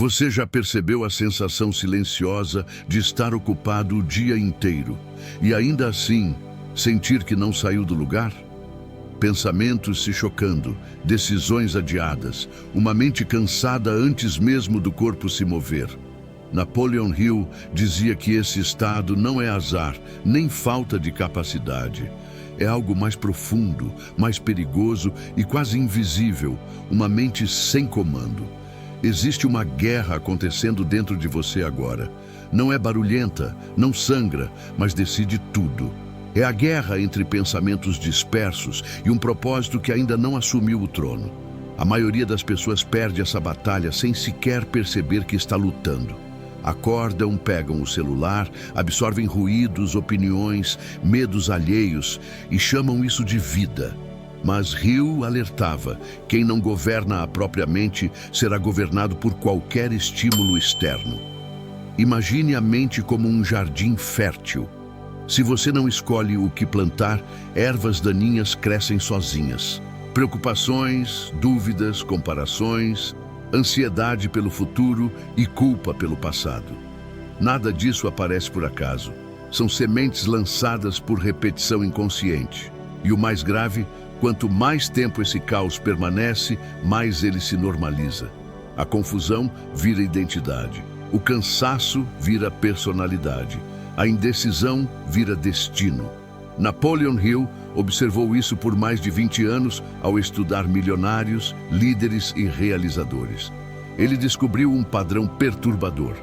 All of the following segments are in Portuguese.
Você já percebeu a sensação silenciosa de estar ocupado o dia inteiro e ainda assim sentir que não saiu do lugar? Pensamentos se chocando, decisões adiadas, uma mente cansada antes mesmo do corpo se mover. Napoleon Hill dizia que esse estado não é azar, nem falta de capacidade. É algo mais profundo, mais perigoso e quase invisível, uma mente sem comando. Existe uma guerra acontecendo dentro de você agora. Não é barulhenta, não sangra, mas decide tudo. É a guerra entre pensamentos dispersos e um propósito que ainda não assumiu o trono. A maioria das pessoas perde essa batalha sem sequer perceber que está lutando. Acordam, pegam o celular, absorvem ruídos, opiniões, medos alheios e chamam isso de vida. Mas Hill alertava: quem não governa a própria mente será governado por qualquer estímulo externo. Imagine a mente como um jardim fértil. Se você não escolhe o que plantar, ervas daninhas crescem sozinhas. Preocupações, dúvidas, comparações, ansiedade pelo futuro e culpa pelo passado. Nada disso aparece por acaso. São sementes lançadas por repetição inconsciente. E o mais grave, quanto mais tempo esse caos permanece, mais ele se normaliza. A confusão vira identidade. O cansaço vira personalidade. A indecisão vira destino. Napoleon Hill observou isso por mais de 20 anos ao estudar milionários, líderes e realizadores. Ele descobriu um padrão perturbador.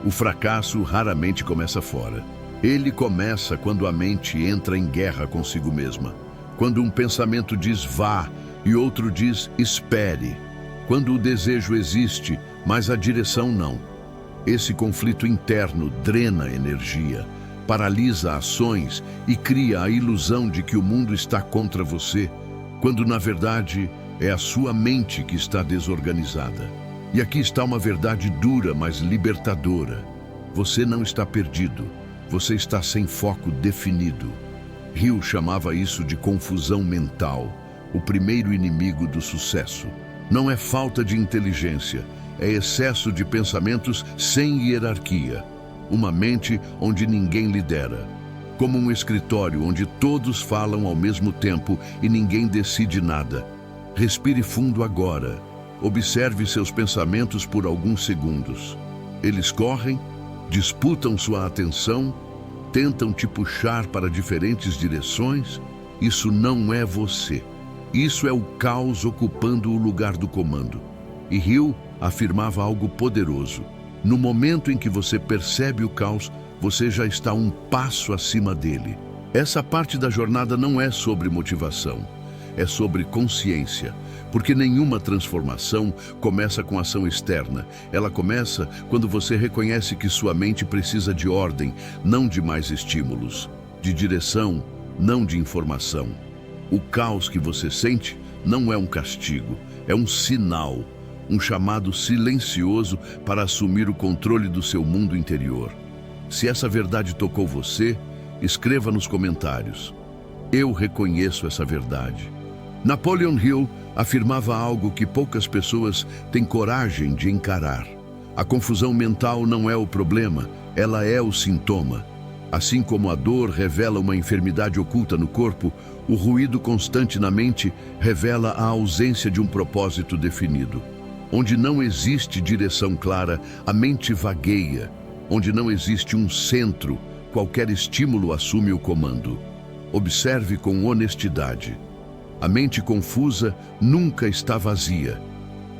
O fracasso raramente começa fora. Ele começa quando a mente entra em guerra consigo mesma. Quando um pensamento diz vá e outro diz espere. Quando o desejo existe, mas a direção não. Esse conflito interno drena energia, paralisa ações e cria a ilusão de que o mundo está contra você, quando na verdade é a sua mente que está desorganizada. E aqui está uma verdade dura, mas libertadora. Você não está perdido, você está sem foco definido. Hill chamava isso de confusão mental, o primeiro inimigo do sucesso. Não é falta de inteligência, é excesso de pensamentos sem hierarquia. Uma mente onde ninguém lidera. Como um escritório onde todos falam ao mesmo tempo e ninguém decide nada. Respire fundo agora. Observe seus pensamentos por alguns segundos. Eles correm, disputam sua atenção, tentam te puxar para diferentes direções. Isso não é você. Isso é o caos ocupando o lugar do comando. E Hill afirmava algo poderoso. No momento em que você percebe o caos, você já está um passo acima dele. Essa parte da jornada não é sobre motivação, é sobre consciência. Porque nenhuma transformação começa com ação externa. Ela começa quando você reconhece que sua mente precisa de ordem, não de mais estímulos, de direção, não de informação. O caos que você sente não é um castigo, é um sinal. Um chamado silencioso para assumir o controle do seu mundo interior. Se essa verdade tocou você, escreva nos comentários. Eu reconheço essa verdade. Napoleon Hill afirmava algo que poucas pessoas têm coragem de encarar. A confusão mental não é o problema, ela é o sintoma. Assim como a dor revela uma enfermidade oculta no corpo, o ruído constante na mente revela a ausência de um propósito definido. Onde não existe direção clara, a mente vagueia. Onde não existe um centro, qualquer estímulo assume o comando. Observe com honestidade. A mente confusa nunca está vazia.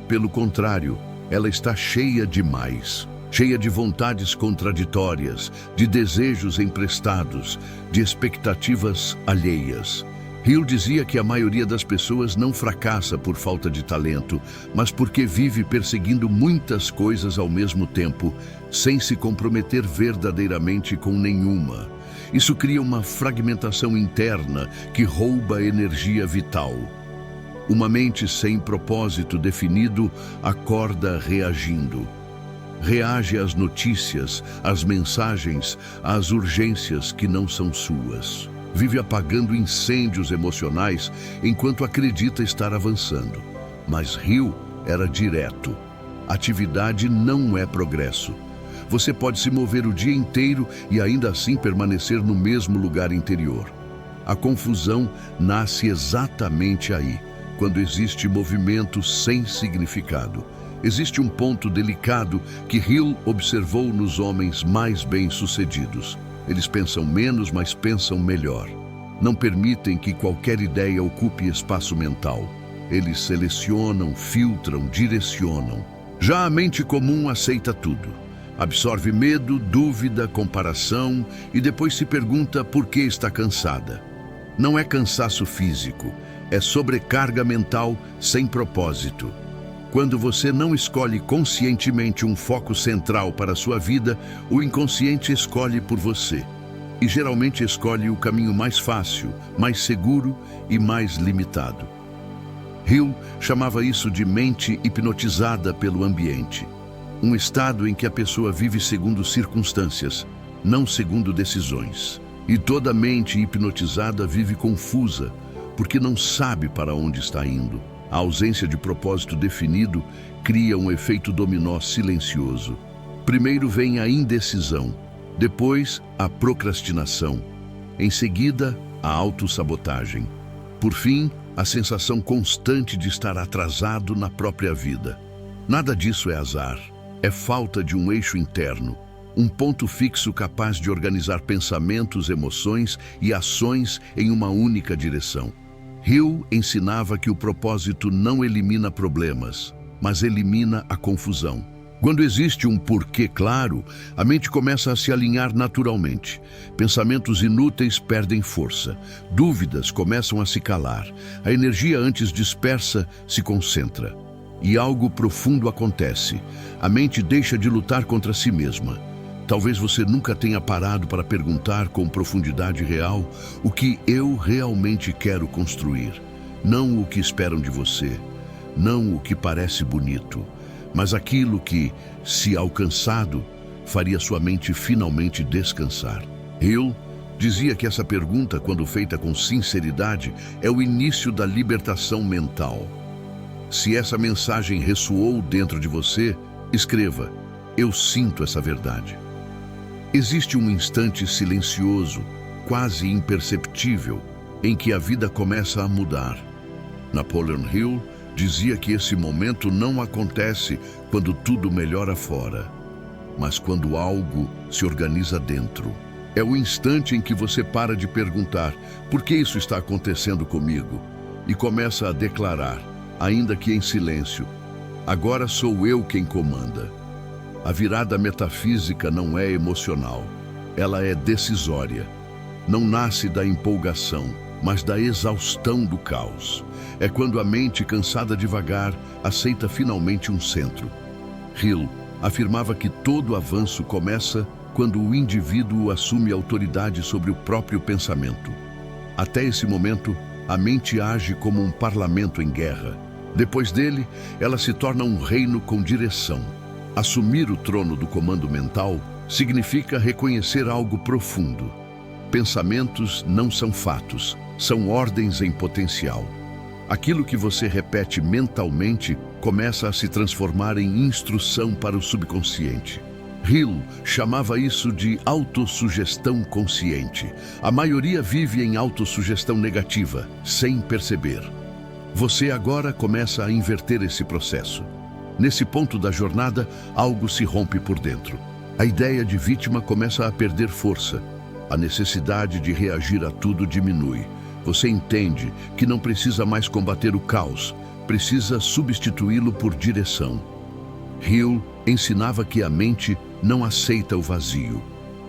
Pelo contrário, ela está cheia demais. Cheia de vontades contraditórias, de desejos emprestados, de expectativas alheias. Hill dizia que a maioria das pessoas não fracassa por falta de talento, mas porque vive perseguindo muitas coisas ao mesmo tempo, sem se comprometer verdadeiramente com nenhuma. Isso cria uma fragmentação interna que rouba a energia vital. Uma mente sem propósito definido acorda reagindo. Reage às notícias, às mensagens, às urgências que não são suas. Vive apagando incêndios emocionais enquanto acredita estar avançando. Mas Hill era direto. Atividade não é progresso. Você pode se mover o dia inteiro e ainda assim permanecer no mesmo lugar interior. A confusão nasce exatamente aí, quando existe movimento sem significado. Existe um ponto delicado que Hill observou nos homens mais bem-sucedidos. Eles pensam menos, mas pensam melhor. Não permitem que qualquer ideia ocupe espaço mental. Eles selecionam, filtram, direcionam. Já a mente comum aceita tudo. Absorve medo, dúvida, comparação e depois se pergunta por que está cansada. Não é cansaço físico, é sobrecarga mental sem propósito. Quando você não escolhe conscientemente um foco central para a sua vida, o inconsciente escolhe por você. E geralmente escolhe o caminho mais fácil, mais seguro e mais limitado. Hill chamava isso de mente hipnotizada pelo ambiente. Um estado em que a pessoa vive segundo circunstâncias, não segundo decisões. E toda mente hipnotizada vive confusa, porque não sabe para onde está indo. A ausência de propósito definido cria um efeito dominó silencioso. Primeiro vem a indecisão, depois a procrastinação, em seguida a autossabotagem. Por fim, a sensação constante de estar atrasado na própria vida. Nada disso é azar, é falta de um eixo interno, um ponto fixo capaz de organizar pensamentos, emoções e ações em uma única direção. Hill ensinava que o propósito não elimina problemas, mas elimina a confusão. Quando existe um porquê claro, a mente começa a se alinhar naturalmente. Pensamentos inúteis perdem força, dúvidas começam a se calar, a energia antes dispersa se concentra. E algo profundo acontece. A mente deixa de lutar contra si mesma. Talvez você nunca tenha parado para perguntar com profundidade real o que eu realmente quero construir. Não o que esperam de você, não o que parece bonito, mas aquilo que, se alcançado, faria sua mente finalmente descansar. Hill dizia que essa pergunta, quando feita com sinceridade, é o início da libertação mental. Se essa mensagem ressoou dentro de você, escreva: eu sinto essa verdade. Existe um instante silencioso, quase imperceptível, em que a vida começa a mudar. Napoleon Hill dizia que esse momento não acontece quando tudo melhora fora, mas quando algo se organiza dentro. É o instante em que você para de perguntar por que isso está acontecendo comigo e começa a declarar, ainda que em silêncio: agora sou eu quem comanda. A virada metafísica não é emocional, ela é decisória. Não nasce da empolgação, mas da exaustão do caos. É quando a mente, cansada devagar, aceita finalmente um centro. Hill afirmava que todo avanço começa quando o indivíduo assume autoridade sobre o próprio pensamento. Até esse momento, a mente age como um parlamento em guerra. Depois dele, ela se torna um reino com direção. Assumir o trono do comando mental significa reconhecer algo profundo. Pensamentos não são fatos, são ordens em potencial. Aquilo que você repete mentalmente começa a se transformar em instrução para o subconsciente. Hill chamava isso de autossugestão consciente. A maioria vive em autossugestão negativa, sem perceber. Você agora começa a inverter esse processo. Nesse ponto da jornada, algo se rompe por dentro. A ideia de vítima começa a perder força. A necessidade de reagir a tudo diminui. Você entende que não precisa mais combater o caos, precisa substituí-lo por direção. Hill ensinava que a mente não aceita o vazio.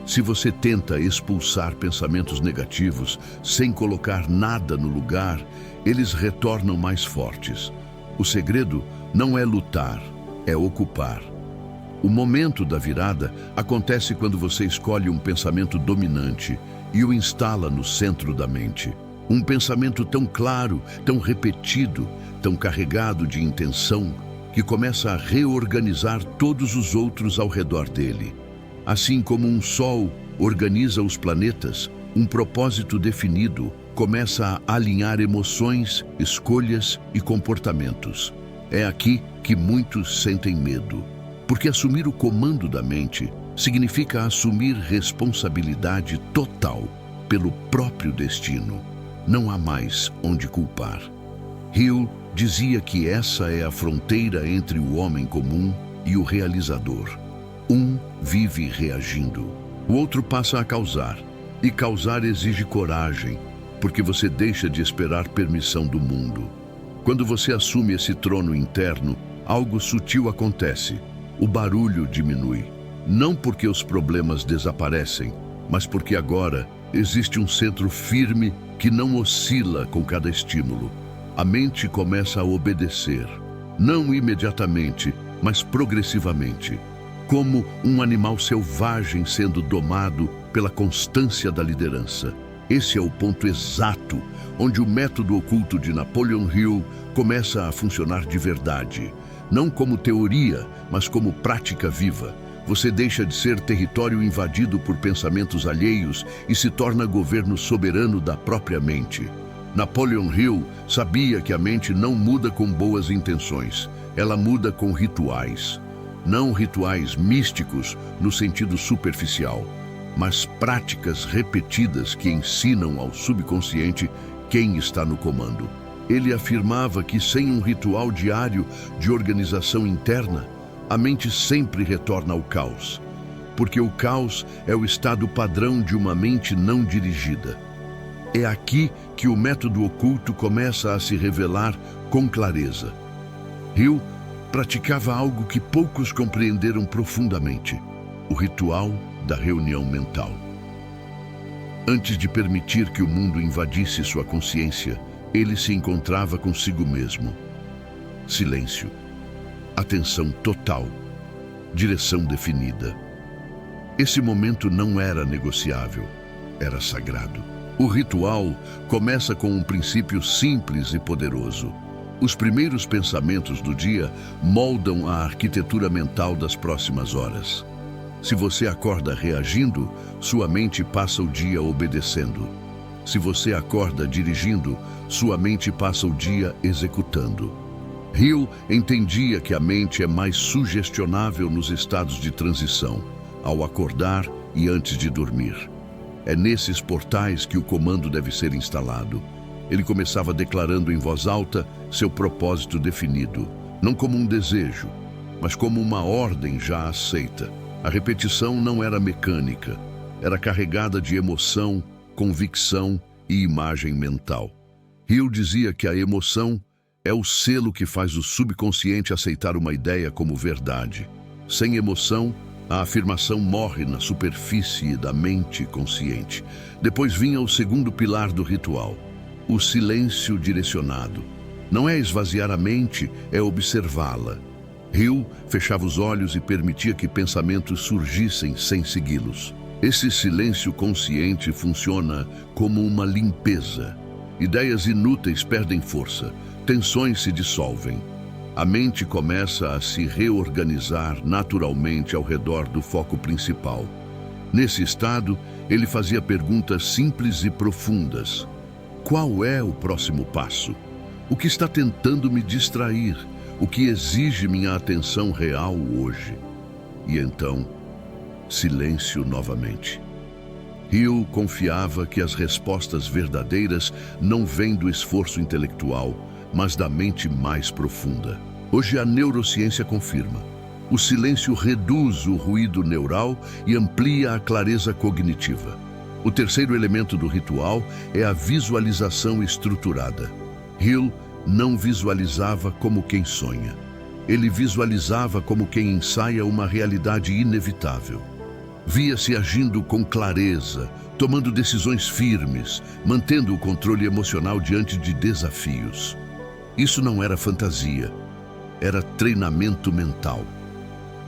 Se você tenta expulsar pensamentos negativos sem colocar nada no lugar, eles retornam mais fortes. O segredo não é lutar, é ocupar. O momento da virada acontece quando você escolhe um pensamento dominante e o instala no centro da mente. Um pensamento tão claro, tão repetido, tão carregado de intenção, que começa a reorganizar todos os outros ao redor dele. Assim como um sol organiza os planetas, um propósito definido começa a alinhar emoções, escolhas e comportamentos. É aqui que muitos sentem medo. Porque assumir o comando da mente significa assumir responsabilidade total pelo próprio destino. Não há mais onde culpar. Hill dizia que essa é a fronteira entre o homem comum e o realizador. Um vive reagindo, o outro passa a causar. E causar exige coragem, porque você deixa de esperar permissão do mundo. Quando você assume esse trono interno, algo sutil acontece. O barulho diminui. Não porque os problemas desaparecem, mas porque agora existe um centro firme que não oscila com cada estímulo. A mente começa a obedecer, não imediatamente, mas progressivamente, como um animal selvagem sendo domado pela constância da liderança. Esse é o ponto exato onde o método oculto de Napoleon Hill começa a funcionar de verdade. Não como teoria, mas como prática viva. Você deixa de ser território invadido por pensamentos alheios e se torna governo soberano da própria mente. Napoleon Hill sabia que a mente não muda com boas intenções, ela muda com rituais. Não rituais místicos no sentido superficial, mas práticas repetidas que ensinam ao subconsciente quem está no comando. Ele afirmava que sem um ritual diário de organização interna, a mente sempre retorna ao caos, porque o caos é o estado padrão de uma mente não dirigida. É aqui que o método oculto começa a se revelar com clareza. Hill praticava algo que poucos compreenderam profundamente: o ritual da reunião mental. Antes de permitir que o mundo invadisse sua consciência, ele se encontrava consigo mesmo. Silêncio, atenção total, direção definida. Esse momento não era negociável, era sagrado. O ritual começa com um princípio simples e poderoso. Os primeiros pensamentos do dia moldam a arquitetura mental das próximas horas. Se você acorda reagindo, sua mente passa o dia obedecendo. Se você acorda dirigindo, sua mente passa o dia executando. Hill entendia que a mente é mais sugestionável nos estados de transição, ao acordar e antes de dormir. É nesses portais que o comando deve ser instalado. Ele começava declarando em voz alta seu propósito definido, não como um desejo, mas como uma ordem já aceita. A repetição não era mecânica, era carregada de emoção, convicção e imagem mental. Hill dizia que a emoção é o selo que faz o subconsciente aceitar uma ideia como verdade. Sem emoção, a afirmação morre na superfície da mente consciente. Depois vinha o segundo pilar do ritual, o silêncio direcionado. Não é esvaziar a mente, é observá-la. Hill fechava os olhos e permitia que pensamentos surgissem sem segui-los. Esse silêncio consciente funciona como uma limpeza. Ideias inúteis perdem força, tensões se dissolvem. A mente começa a se reorganizar naturalmente ao redor do foco principal. Nesse estado, ele fazia perguntas simples e profundas. Qual é o próximo passo? O que está tentando me distrair? O que exige minha atenção real hoje? E então, silêncio novamente. Hill confiava que as respostas verdadeiras não vêm do esforço intelectual, mas da mente mais profunda. Hoje a neurociência confirma. O silêncio reduz o ruído neural e amplia a clareza cognitiva. O terceiro elemento do ritual é a visualização estruturada. Hill não visualizava como quem sonha. Ele visualizava como quem ensaia uma realidade inevitável. Via-se agindo com clareza, tomando decisões firmes, mantendo o controle emocional diante de desafios. Isso não era fantasia, era treinamento mental.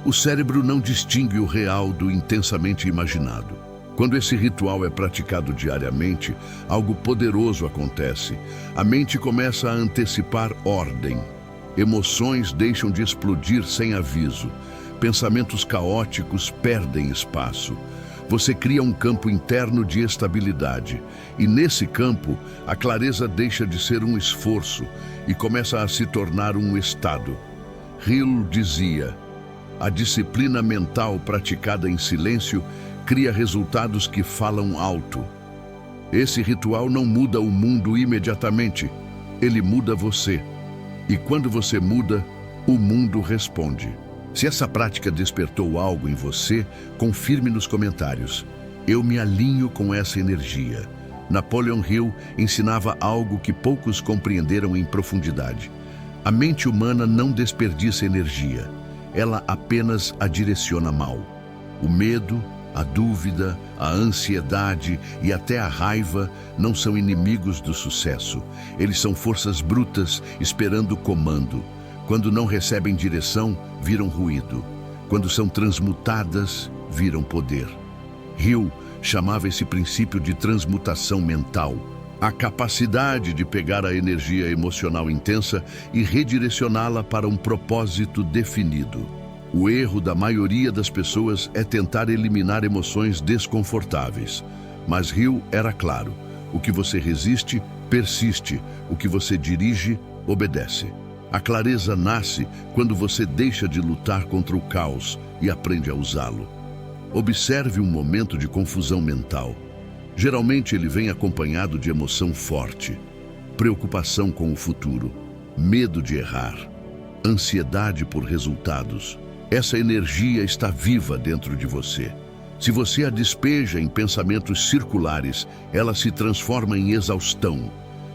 O cérebro não distingue o real do intensamente imaginado. Quando esse ritual é praticado diariamente, algo poderoso acontece. A mente começa a antecipar ordem. Emoções deixam de explodir sem aviso. Pensamentos caóticos perdem espaço. Você cria um campo interno de estabilidade. E nesse campo, a clareza deixa de ser um esforço e começa a se tornar um estado. Hill dizia: a disciplina mental praticada em silêncio cria resultados que falam alto. Esse ritual não muda o mundo imediatamente, ele muda você. E quando você muda, o mundo responde. Se essa prática despertou algo em você, confirme nos comentários. Eu me alinho com essa energia. Napoleon Hill ensinava algo que poucos compreenderam em profundidade. A mente humana não desperdiça energia, ela apenas a direciona mal. O medo, a dúvida, a ansiedade e até a raiva não são inimigos do sucesso. Eles são forças brutas esperando comando. Quando não recebem direção, viram ruído. Quando são transmutadas, viram poder. Hill chamava esse princípio de transmutação mental. A capacidade de pegar a energia emocional intensa e redirecioná-la para um propósito definido. O erro da maioria das pessoas é tentar eliminar emoções desconfortáveis. Mas Hill era claro: o que você resiste, persiste. O que você dirige, obedece. A clareza nasce quando você deixa de lutar contra o caos e aprende a usá-lo. Observe um momento de confusão mental. Geralmente ele vem acompanhado de emoção forte, preocupação com o futuro, medo de errar, ansiedade por resultados. Essa energia está viva dentro de você. Se você a despeja em pensamentos circulares, ela se transforma em exaustão.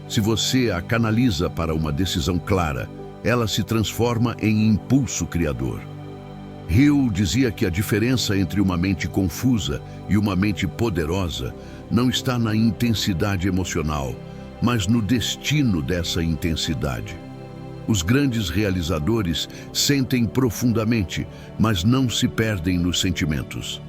Se você a canaliza para uma decisão clara, ela se transforma em impulso criador. Hill dizia que a diferença entre uma mente confusa e uma mente poderosa não está na intensidade emocional, mas no destino dessa intensidade. Os grandes realizadores sentem profundamente, mas não se perdem nos sentimentos.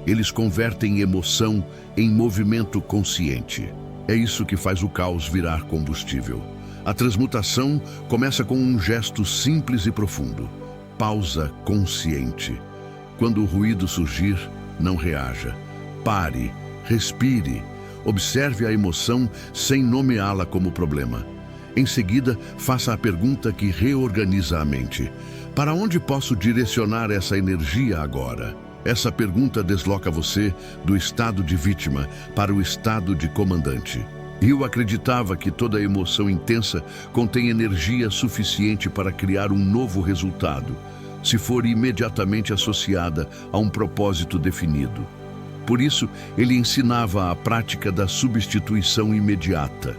Eles convertem emoção em movimento consciente. É isso que faz o caos virar combustível. A transmutação começa com um gesto simples e profundo. Pausa consciente. Quando o ruído surgir, não reaja. Pare, respire, observe a emoção sem nomeá-la como problema. Em seguida, faça a pergunta que reorganiza a mente. Para onde posso direcionar essa energia agora? Essa pergunta desloca você do estado de vítima para o estado de comandante. Hill acreditava que toda emoção intensa contém energia suficiente para criar um novo resultado, se for imediatamente associada a um propósito definido. Por isso, ele ensinava a prática da substituição imediata.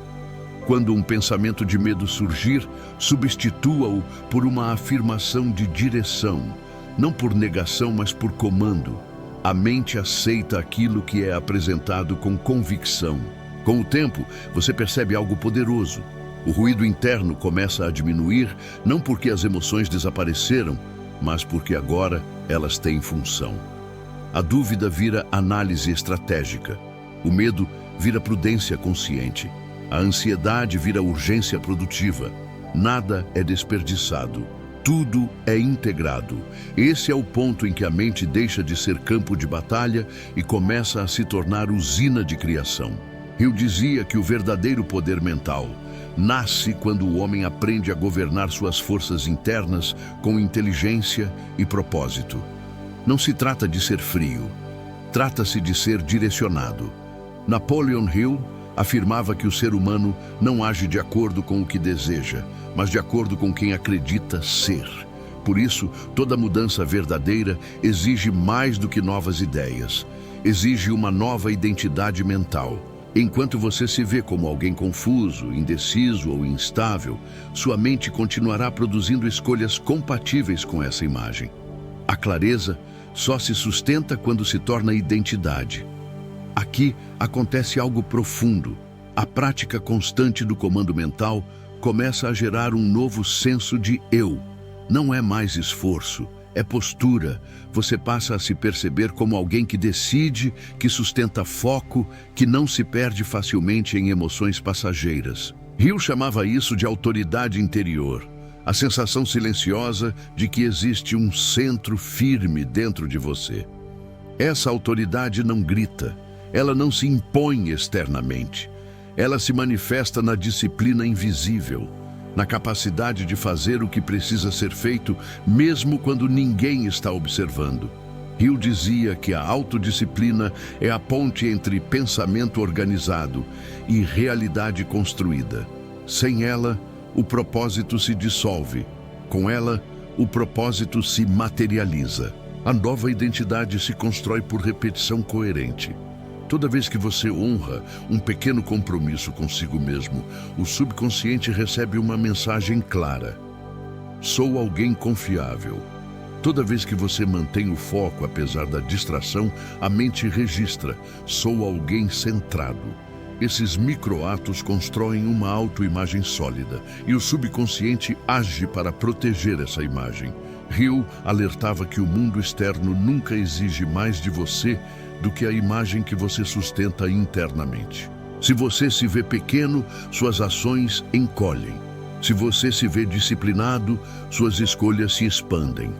Quando um pensamento de medo surgir, substitua-o por uma afirmação de direção, não por negação, mas por comando. A mente aceita aquilo que é apresentado com convicção. Com o tempo, você percebe algo poderoso. O ruído interno começa a diminuir, não porque as emoções desapareceram, mas porque agora elas têm função. A dúvida vira análise estratégica. O medo vira prudência consciente. A ansiedade vira urgência produtiva. Nada é desperdiçado. Tudo é integrado. Esse é o ponto em que a mente deixa de ser campo de batalha e começa a se tornar usina de criação. Hill dizia que o verdadeiro poder mental nasce quando o homem aprende a governar suas forças internas com inteligência e propósito. Não se trata de ser frio, trata-se de ser direcionado. Napoleon Hill afirmava que o ser humano não age de acordo com o que deseja, mas de acordo com quem acredita ser. Por isso, toda mudança verdadeira exige mais do que novas ideias. Exige uma nova identidade mental. Enquanto você se vê como alguém confuso, indeciso ou instável, sua mente continuará produzindo escolhas compatíveis com essa imagem. A clareza só se sustenta quando se torna identidade. Aqui acontece algo profundo. A prática constante do comando mental começa a gerar um novo senso de eu. Não é mais esforço, é postura. Você passa a se perceber como alguém que decide, que sustenta foco, que não se perde facilmente em emoções passageiras. Hill chamava isso de autoridade interior, a sensação silenciosa de que existe um centro firme dentro de você. Essa autoridade não grita, ela não se impõe externamente. Ela se manifesta na disciplina invisível. na capacidade de fazer o que precisa ser feito, mesmo quando ninguém está observando. Hill dizia que a autodisciplina é a ponte entre pensamento organizado e realidade construída. Sem ela, o propósito se dissolve. Com ela, o propósito se materializa. A nova identidade se constrói por repetição coerente. Toda vez que você honra um pequeno compromisso consigo mesmo, o subconsciente recebe uma mensagem clara: sou alguém confiável. Toda vez que você mantém o foco apesar da distração, a mente registra: sou alguém centrado. Esses microatos constroem uma autoimagem sólida e o subconsciente age para proteger essa imagem. Hill alertava que o mundo externo nunca exige mais de você do que a imagem que você sustenta internamente. Se você se vê pequeno, suas ações encolhem. Se você se vê disciplinado, suas escolhas se expandem.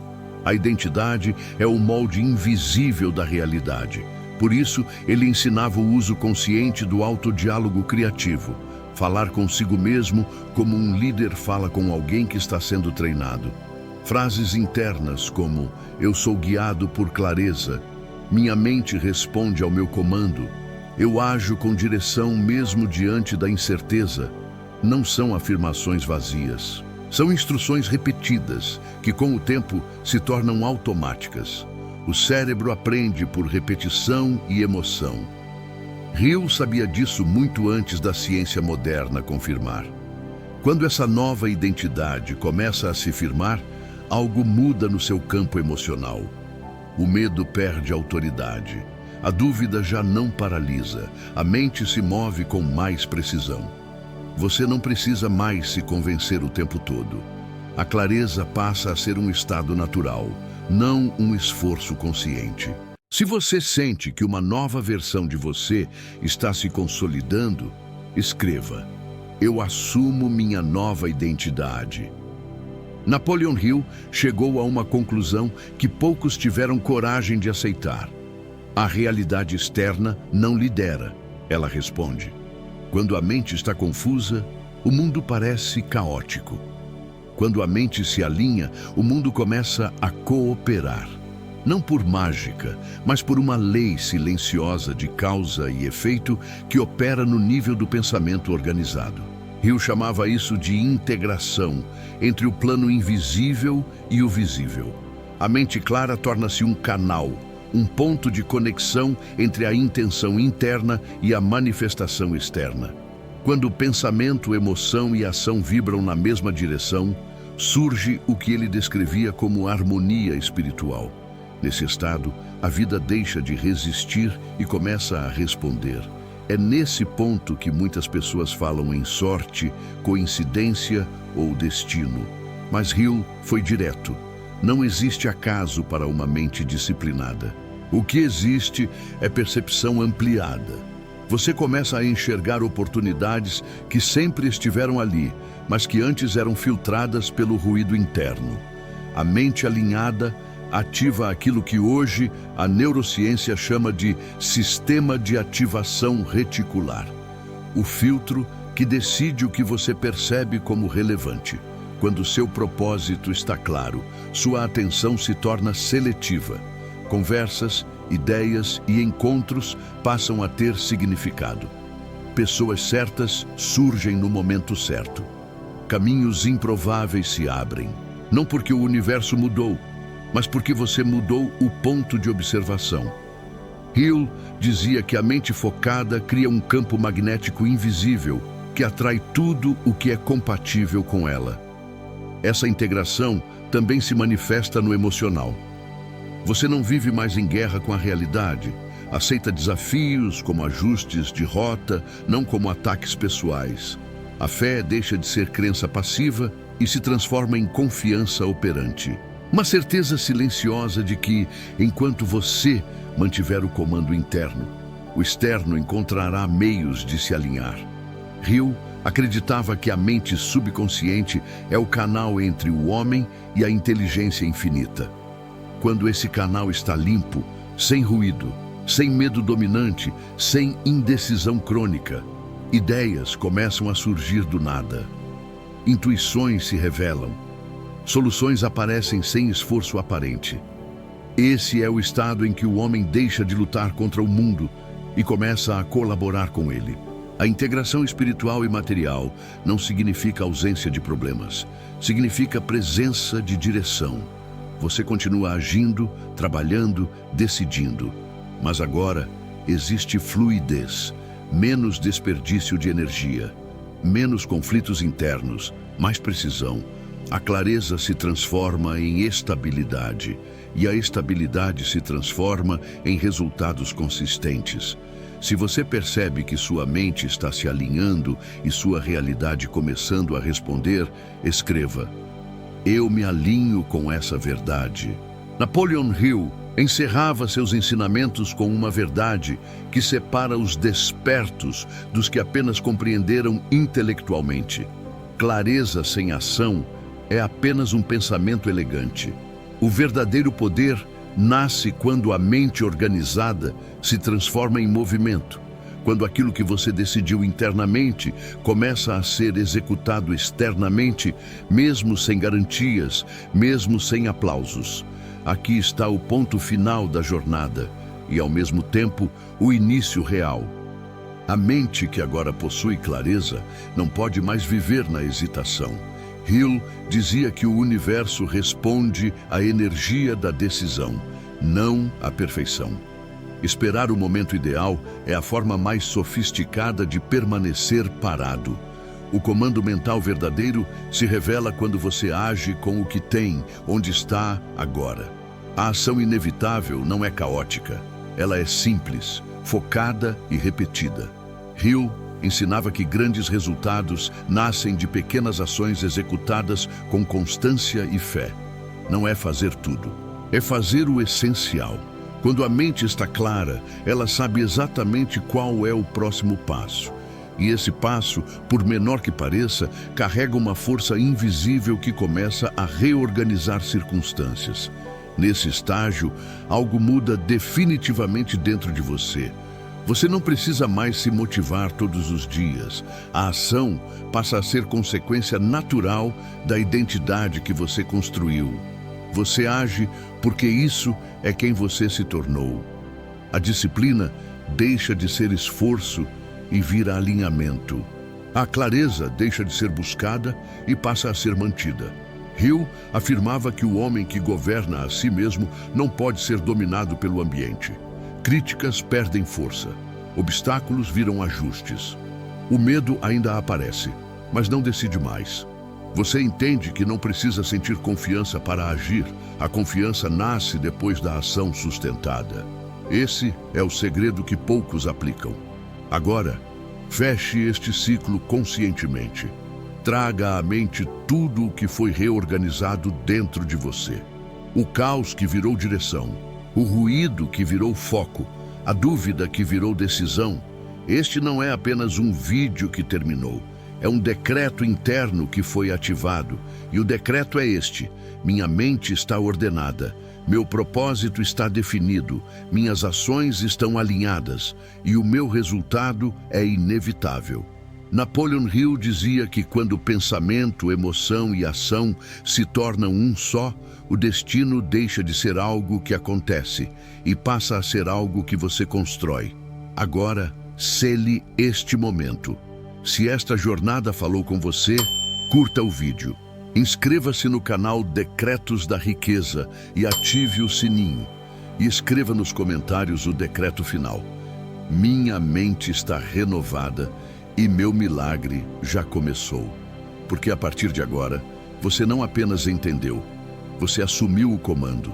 A identidade é o molde invisível da realidade. Por isso, ele ensinava o uso consciente do autodiálogo criativo. Falar consigo mesmo como um líder fala com alguém que está sendo treinado. Frases internas como: eu sou guiado por clareza, minha mente responde ao meu comando, eu ajo com direção mesmo diante da incerteza, não são afirmações vazias. São instruções repetidas que, com o tempo, se tornam automáticas. O cérebro aprende por repetição e emoção. Hill sabia disso muito antes da ciência moderna confirmar. Quando essa nova identidade começa a se firmar, algo muda no seu campo emocional. O medo perde autoridade. A dúvida já não paralisa. A mente se move com mais precisão. Você não precisa mais se convencer o tempo todo. A clareza passa a ser um estado natural, não um esforço consciente. Se você sente que uma nova versão de você está se consolidando, escreva: eu assumo minha nova identidade. Napoleon Hill chegou a uma conclusão que poucos tiveram coragem de aceitar. A realidade externa não lidera, ela responde. Quando a mente está confusa, o mundo parece caótico. Quando a mente se alinha, o mundo começa a cooperar. Não por mágica, mas por uma lei silenciosa de causa e efeito que opera no nível do pensamento organizado. Hill chamava isso de integração entre o plano invisível e o visível. A mente clara torna-se um canal, um ponto de conexão entre a intenção interna e a manifestação externa. Quando o pensamento, emoção e ação vibram na mesma direção, surge o que ele descrevia como harmonia espiritual. Nesse estado, a vida deixa de resistir e começa a responder. É nesse ponto que muitas pessoas falam em sorte, coincidência ou destino. Mas Hill foi direto. Não existe acaso para uma mente disciplinada. O que existe é percepção ampliada. Você começa a enxergar oportunidades que sempre estiveram ali, mas que antes eram filtradas pelo ruído interno. A mente alinhada ativa aquilo que hoje a neurociência chama de sistema de ativação reticular. O filtro que decide o que você percebe como relevante. Quando seu propósito está claro, sua atenção se torna seletiva. Conversas, ideias e encontros passam a ter significado. Pessoas certas surgem no momento certo. Caminhos improváveis se abrem, não porque o universo mudou, mas porque você mudou o ponto de observação. Hill dizia que a mente focada cria um campo magnético invisível que atrai tudo o que é compatível com ela. Essa integração também se manifesta no emocional. Você não vive mais em guerra com a realidade, aceita desafios como ajustes de rota, não como ataques pessoais. A fé deixa de ser crença passiva e se transforma em confiança operante. Uma certeza silenciosa de que, enquanto você mantiver o comando interno, o externo encontrará meios de se alinhar. Hill acreditava que a mente subconsciente é o canal entre o homem e a inteligência infinita. Quando esse canal está limpo, sem ruído, sem medo dominante, sem indecisão crônica, ideias começam a surgir do nada. intuições se revelam, soluções aparecem sem esforço aparente. Esse é o estado em que o homem deixa de lutar contra o mundo e começa a colaborar com ele. A integração espiritual e material não significa ausência de problemas, significa presença de direção. Você continua agindo, trabalhando, decidindo, mas agora existe fluidez, menos desperdício de energia, menos conflitos internos, mais precisão. A clareza se transforma em estabilidade e a estabilidade se transforma em resultados consistentes. Se você percebe que sua mente está se alinhando e sua realidade começando a responder, escreva: eu me alinho com essa verdade. Napoleon Hill encerrava seus ensinamentos com uma verdade que separa os despertos dos que apenas compreenderam intelectualmente. Clareza sem ação é apenas um pensamento elegante. O verdadeiro poder nasce quando a mente organizada se transforma em movimento, quando aquilo que você decidiu internamente começa a ser executado externamente, mesmo sem garantias, mesmo sem aplausos. Aqui está o ponto final da jornada e, ao mesmo tempo, o início real. A mente que agora possui clareza não pode mais viver na hesitação. Hill dizia que o universo responde à energia da decisão, não à perfeição. Esperar o momento ideal é a forma mais sofisticada de permanecer parado. O comando mental verdadeiro se revela quando você age com o que tem, onde está, agora. A ação inevitável não é caótica. Ela é simples, focada e repetida. Hill ensinava que grandes resultados nascem de pequenas ações executadas com constância e fé. Não é fazer tudo, é fazer o essencial. Quando a mente está clara, ela sabe exatamente qual é o próximo passo. E esse passo, por menor que pareça, carrega uma força invisível que começa a reorganizar circunstâncias. Nesse estágio, algo muda definitivamente dentro de você. Você não precisa mais se motivar todos os dias. A ação passa a ser consequência natural da identidade que você construiu. Você age porque isso é quem você se tornou. A disciplina deixa de ser esforço e vira alinhamento. A clareza deixa de ser buscada e passa a ser mantida. Hill afirmava que o homem que governa a si mesmo não pode ser dominado pelo ambiente. Críticas perdem força. Obstáculos viram ajustes. O medo ainda aparece, mas não decide mais. Você entende que não precisa sentir confiança para agir. A confiança nasce depois da ação sustentada. Esse é o segredo que poucos aplicam. Agora, feche este ciclo conscientemente. Traga à mente tudo o que foi reorganizado dentro de você. O caos que virou direção, o ruído que virou foco, a dúvida que virou decisão. Este não é apenas um vídeo que terminou. É um decreto interno que foi ativado. E o decreto é este: minha mente está ordenada, meu propósito está definido, minhas ações estão alinhadas e o meu resultado é inevitável. Napoleon Hill dizia que quando pensamento, emoção e ação se tornam um só, o destino deixa de ser algo que acontece e passa a ser algo que você constrói. Agora, sele este momento. Se esta jornada falou com você, curta o vídeo. Inscreva-se no canal Decretos da Riqueza e ative o sininho. E escreva nos comentários o decreto final. Minha mente está renovada e meu milagre já começou. Porque a partir de agora, você não apenas entendeu, você assumiu o comando.